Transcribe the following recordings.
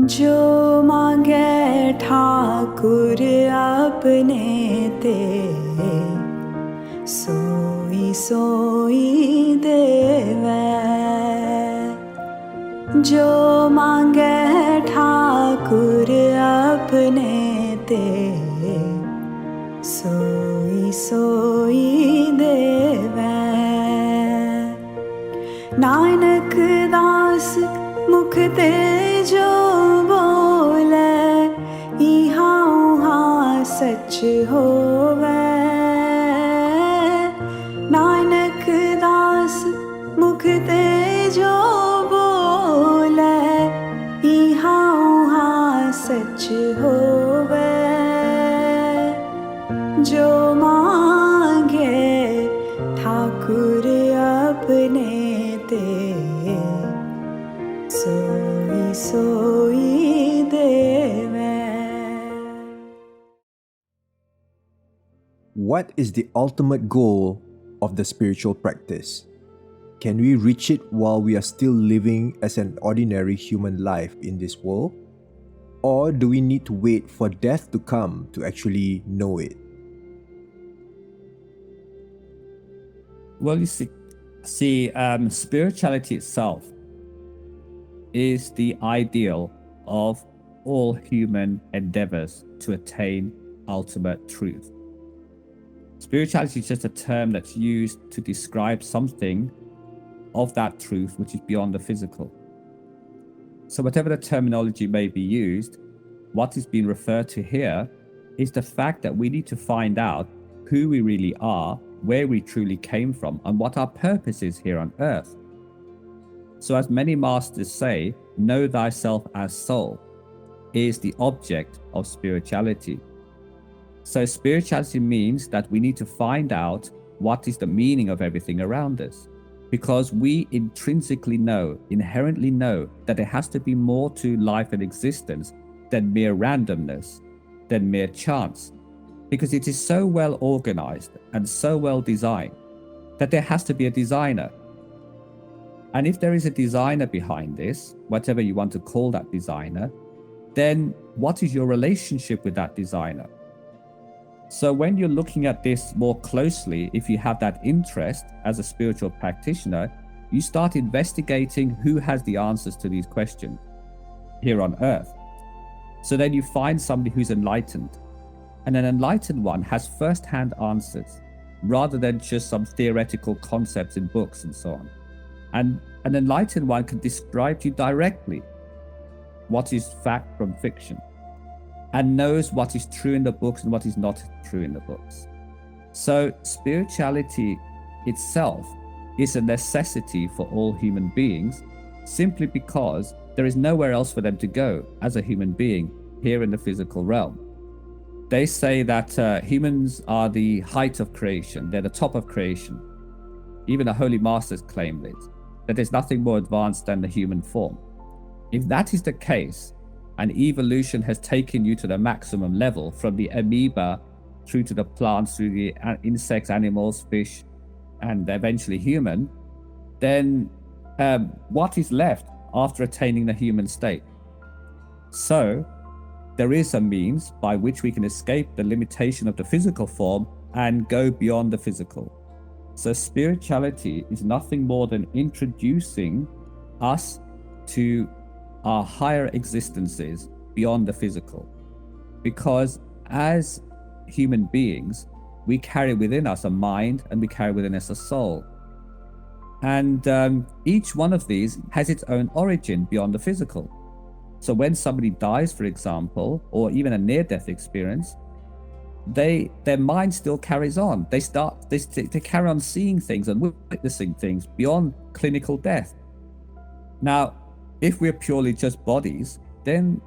जो मांगे ठाकुर अपने ते सोई सोई देवै। जो मांगे ठाकुर अपने ते सोई सोई देवै। नानक दास मुख ते जो बोले इहाँ उहाँ सच होवे। नानक दास मुख ते जो बोले इहाँ उहाँ सच होवे। जो मांगे ठाकुर अपने ते सोई सोई देवै। What is the ultimate goal of the spiritual practice? Can we reach it while we are still living as an ordinary human life in this world? Or do we need to wait for death to come to actually know it? Well, you see, spirituality itself is the ideal of all human endeavors to attain ultimate truth. Spirituality is just a term that's used to describe something of that truth which is beyond the physical. So whatever the terminology may be used, what is being referred to here is the fact that we need to find out who we really are, where we truly came from, and what our purpose is here on earth. So as many masters say, know thyself as soul is the object of spirituality. So spirituality means that we need to find out what is the meaning of everything around us, because we intrinsically know, inherently know, that there has to be more to life and existence than mere randomness, than mere chance, because it is so well organized and so well designed that there has to be a designer. And if there is a designer behind this, whatever you want to call that designer, then what is your relationship with that designer? So when you're looking at this more closely, if you have that interest as a spiritual practitioner, you start investigating who has the answers to these questions here on earth. So then you find somebody who's enlightened, and an enlightened one has first-hand answers rather than just some theoretical concepts in books and so on. And an enlightened one can describe to you directly what is fact from fiction, and knows what is true in the books and what is not true in the books. So spirituality itself is a necessity for all human beings, simply because there is nowhere else for them to go as a human being here in the physical realm. They say that humans are the height of creation, they're the top of creation. Even the holy masters claim this, that there's nothing more advanced than the human form. If that is the case, and evolution has taken you to the maximum level, from the amoeba through to the plants, through the insects, animals, fish, and eventually human, then what is left after attaining the human state? So there is a means by which we can escape the limitation of the physical form and go beyond the physical. So spirituality is nothing more than introducing us to our higher existences beyond the physical, because as human beings we carry within us a mind and we carry within us a soul, and each one of these has its own origin beyond the physical. So when somebody dies, for example, or even a near-death experience, their mind still carries on. They carry on seeing things and witnessing things beyond clinical death. Now if we're purely just bodies, then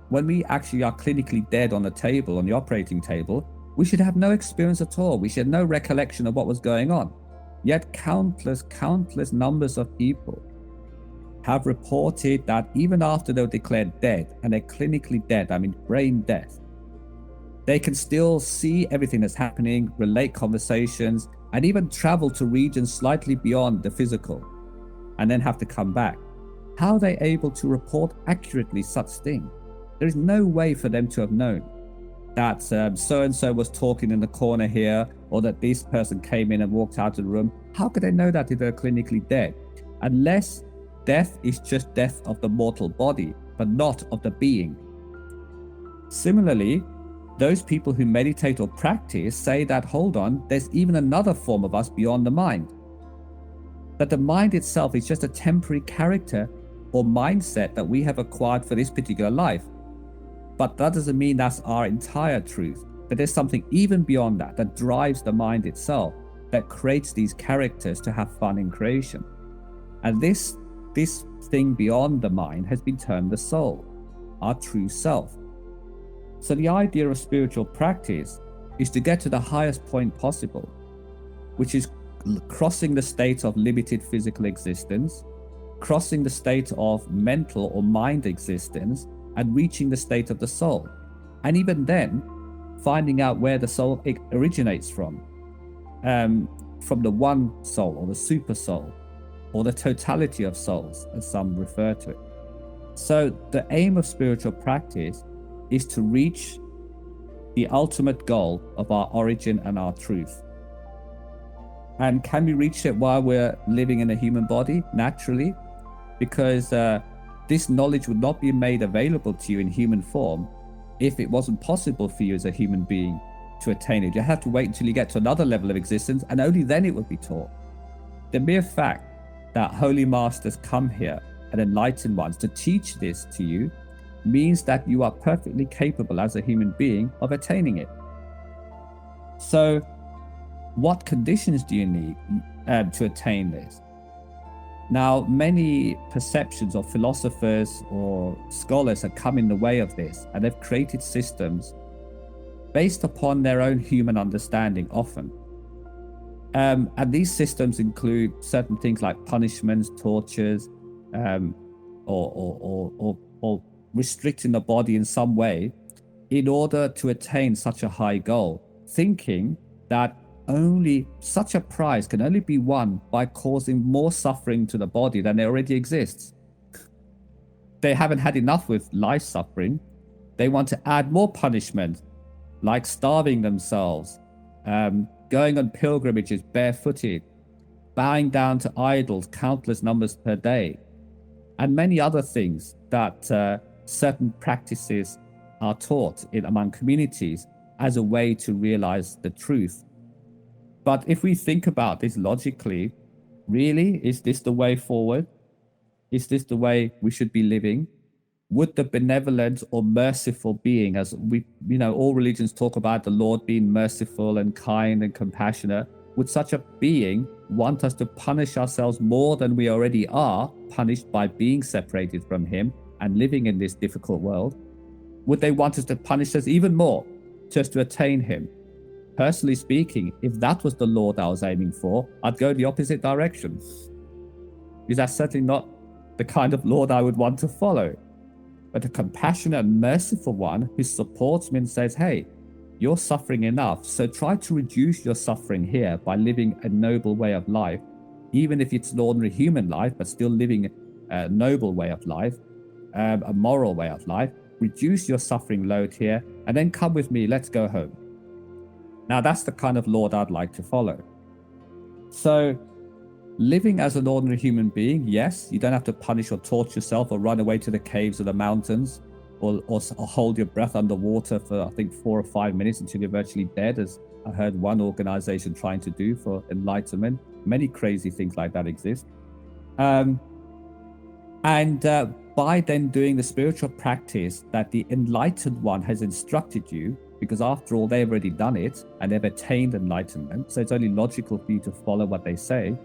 when we actually are clinically dead on the table, on the operating table, we should have no experience at all. We should have no recollection of what was going on. Yet countless numbers of people have reported that even after they were declared dead, and they're clinically dead, I mean brain death, they can still see everything that's happening, relate conversations, and even travel to regions slightly beyond the physical, and then have to come back. How are they able to report accurately such thing? There is no way for them to have known that so-and-so was talking in the corner here, or that this person came in and walked out of the room. How could they know that if they're clinically dead? Unless death is just death of the mortal body, but not of the being. Similarly, those people who meditate or practice say that, hold on, there's even another form of us beyond the mind. That the mind itself is just a temporary character or mindset that we have acquired for this particular life. But that doesn't mean that's our entire truth. That there's something even beyond that, that drives the mind itself, that creates these characters to have fun in creation. And this thing beyond the mind has been termed the soul, our true self. So the idea of spiritual practice is to get to the highest point possible, which is crossing the state of limited physical existence, crossing the state of mental or mind existence, and reaching the state of the soul. And even then, finding out where the soul originates from the one soul, or the super soul, or the totality of souls, as some refer to it. So the aim of spiritual practice is to reach the ultimate goal of our origin and our truth. And can we reach it while we're living in a human body? Naturally, because this knowledge would not be made available to you in human form if it wasn't possible for you as a human being to attain it. You have to wait until you get to another level of existence, and only then it would be taught. The mere fact that holy masters come here and enlightened ones to teach this to you means that you are perfectly capable as a human being of attaining it. So what conditions do you need to attain this? Now, many perceptions of philosophers or scholars have come in the way of this, and they've created systems based upon their own human understanding often. And these systems include certain things like punishments, tortures, or restricting the body in some way in order to attain such a high goal, thinking that only such a prize can only be won by causing more suffering to the body than there already exists. They haven't had enough with life suffering. They want to add more punishment, like starving themselves, going on pilgrimages barefooted, bowing down to idols countless numbers per day, and many other things that certain practices are taught among communities as a way to realize the truth. But if we think about this logically, really, is this the way forward? Is this the way we should be living? Would the benevolent or merciful being, as all religions talk about the Lord being merciful and kind and compassionate, would such a being want us to punish ourselves more than we already are punished by being separated from him and living in this difficult world? Would they want us to punish us even more just to attain him? Personally speaking, if that was the Lord I was aiming for, I'd go the opposite direction. Because that's certainly not the kind of Lord I would want to follow. But a compassionate and merciful one who supports me and says, hey, you're suffering enough, so try to reduce your suffering here by living a noble way of life, even if it's an ordinary human life, but still living a noble way of life, a moral way of life. Reduce your suffering load here, and then come with me, let's go home. Now, that's the kind of Lord I'd like to follow. So, living as an ordinary human being, yes, you don't have to punish or torture yourself or run away to the caves or the mountains or hold your breath underwater for, I think, 4 or 5 minutes until you're virtually dead, as I heard one organization trying to do for enlightenment. Many crazy things like that exist. By then doing the spiritual practice that the enlightened one has instructed you, because after all, they've already done it and they've attained enlightenment, so it's only logical for you to follow what they say,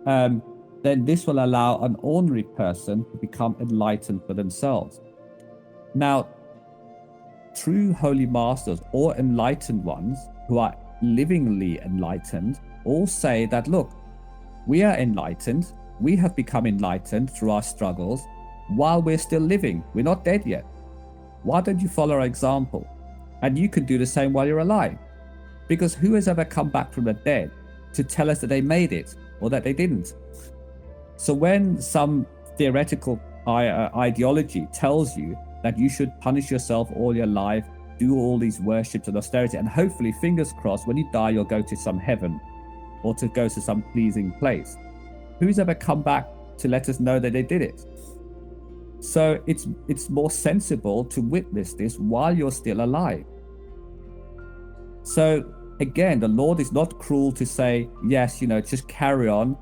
then this will allow an ordinary person to become enlightened for themselves. Now, true holy masters or enlightened ones who are livingly enlightened all say that, look, we are enlightened, we have become enlightened through our struggles while we're still living. We're not dead yet. Why don't you follow our example? And you can do the same while you're alive. Because who has ever come back from the dead to tell us that they made it or that they didn't? So when some theoretical ideology tells you that you should punish yourself all your life, do all these worships and austerity, and hopefully, fingers crossed, when you die, you'll go to some heaven or to go to some pleasing place. Who's ever come back to let us know that they did it? So it's more sensible to witness this while you're still alive. So again, the Lord is not cruel to say, yes, just carry on,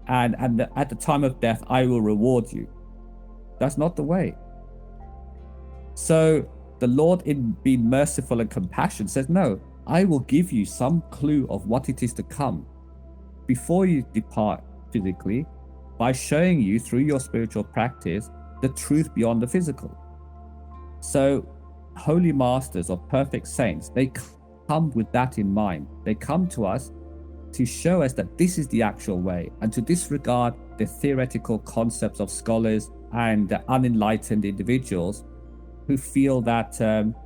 and at the time of death, I will reward you. That's not the way. So the Lord, in being merciful and compassionate, says, no, I will give you some clue of what it is to come before you depart physically, by showing you through your spiritual practice the truth beyond the physical. So holy masters or perfect saints, they come with that in mind. They come to us to show us that this is the actual way, and to disregard the theoretical concepts of scholars and unenlightened individuals who feel that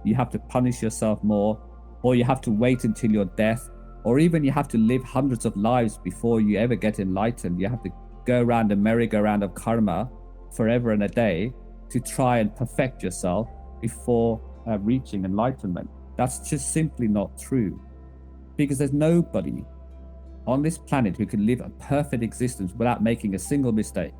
you have to punish yourself more, or you have to wait until your death, or even you have to live hundreds of lives before you ever get enlightened. You have to go around the merry-go-round of karma forever and a day to try and perfect yourself before reaching enlightenment. That's just simply not true, because there's nobody on this planet who can live a perfect existence without making a single mistake.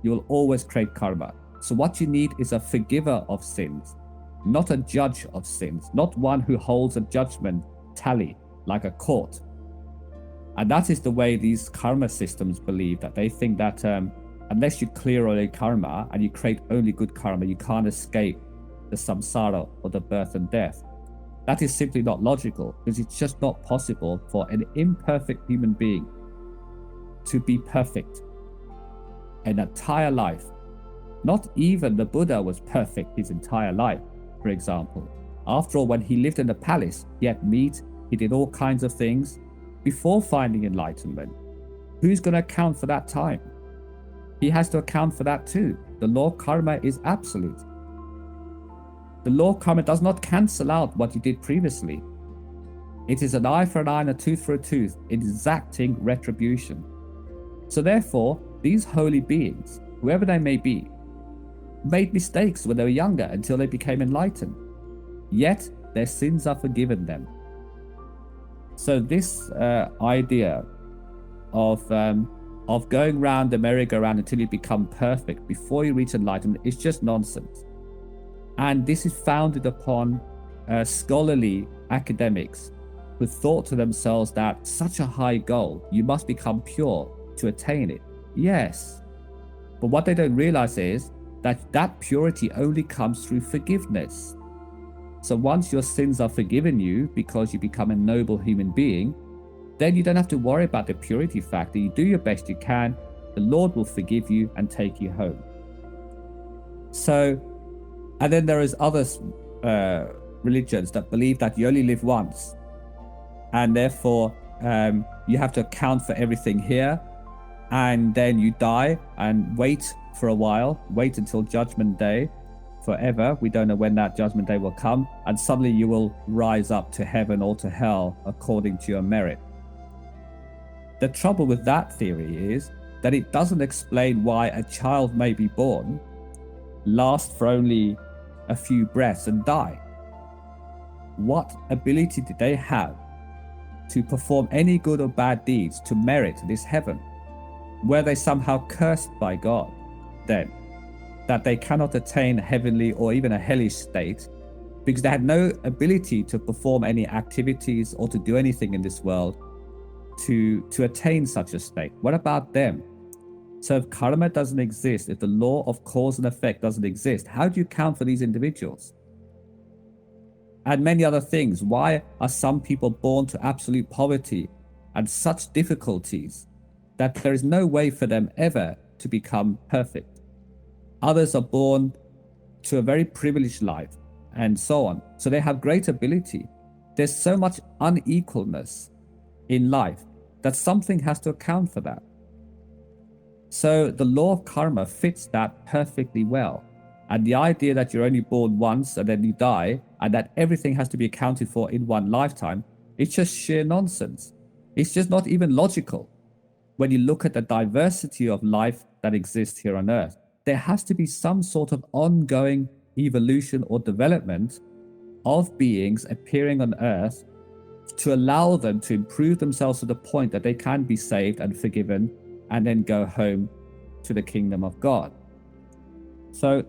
You will always create karma. So what you need is a forgiver of sins, not a judge of sins, not one who holds a judgment tally like a court. And that is the way these karma systems believe, that they think that unless you clear all your karma and you create only good karma, you can't escape the samsara, or the birth and death. That is simply not logical, because it's just not possible for an imperfect human being to be perfect an entire life. Not even the Buddha was perfect his entire life, for example. After all, when he lived in the palace, he had meat, he did all kinds of things before finding enlightenment. Who's going to account for that time? He has to account for that too. The law of karma is absolute. The law of karma does not cancel out what you did previously. It is an eye for an eye and a tooth for a tooth, exacting retribution. So therefore, these holy beings, whoever they may be, made mistakes when they were younger until they became enlightened. Yet their sins are forgiven them. So this idea of going round the merry-go-round until you become perfect before you reach enlightenment is just nonsense. And this is founded upon scholarly academics who thought to themselves that such a high goal, you must become pure to attain it. Yes, but what they don't realize is that that purity only comes through forgiveness. So once your sins are forgiven you because you become a noble human being, then you don't have to worry about the purity factor. You do your best you can, the Lord will forgive you and take you home. So, and then there is other religions that believe that you only live once, and therefore you have to account for everything here, and then you die and wait for a while, wait until Judgment Day, forever. We don't know when that Judgment Day will come, and suddenly you will rise up to heaven or to hell according to your merit. The trouble with that theory is that it doesn't explain why a child may be born, last for only a few breaths and die. What ability did they have to perform any good or bad deeds to merit this heaven? Were they somehow cursed by God then, that they cannot attain a heavenly or even a hellish state because they had no ability to perform any activities or to do anything in this world to attain such a state? What about them? So if karma doesn't exist, if the law of cause and effect doesn't exist, how do you count for these individuals? And many other things. Why are some people born to absolute poverty and such difficulties that there is no way for them ever to become perfect? Others are born to a very privileged life and so on. So they have great ability. There's so much unequalness in life that something has to account for that. So the law of karma fits that perfectly well. And the idea that you're only born once and then you die and that everything has to be accounted for in one lifetime, it's just sheer nonsense. It's just not even logical when you look at the diversity of life that exists here on earth. there has to be some sort of ongoing evolution or development of beings appearing on earth to allow them to improve themselves to the point that they can be saved and forgiven and then go home to the kingdom of God. So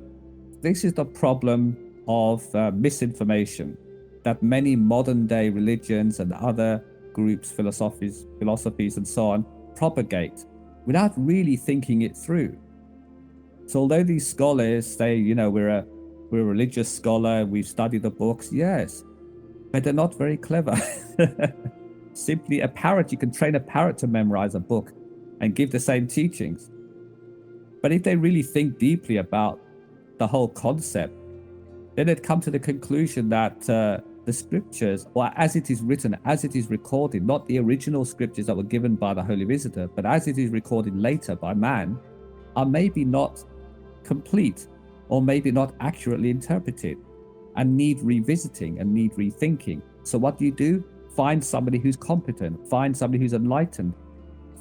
this is the problem of misinformation that many modern day religions and other groups, philosophies and so on propagate without really thinking it through. So although these scholars say, we're a religious scholar, we've studied the books, yes, but they're not very clever. Simply a parrot, you can train a parrot to memorize a book and give the same teachings. But if they really think deeply about the whole concept, then they'd come to the conclusion that the scriptures, or as it is written, as it is recorded, not the original scriptures that were given by the Holy Visitor, but as it is recorded later by man, are maybe not complete or maybe not accurately interpreted and need revisiting and need rethinking. So what do? Find somebody who's competent, find somebody who's enlightened,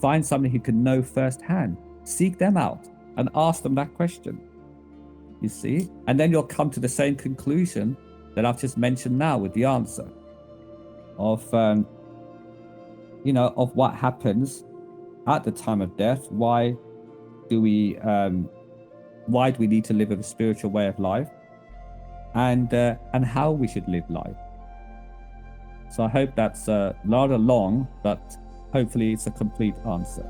find somebody who can know firsthand, seek them out and ask them that question. You see? And then you'll come to the same conclusion that I've just mentioned now with the answer of, of what happens at the time of death. Why do we need to live a spiritual way of life, and how we should live life. So I hope that's rather long, but hopefully it's a complete answer.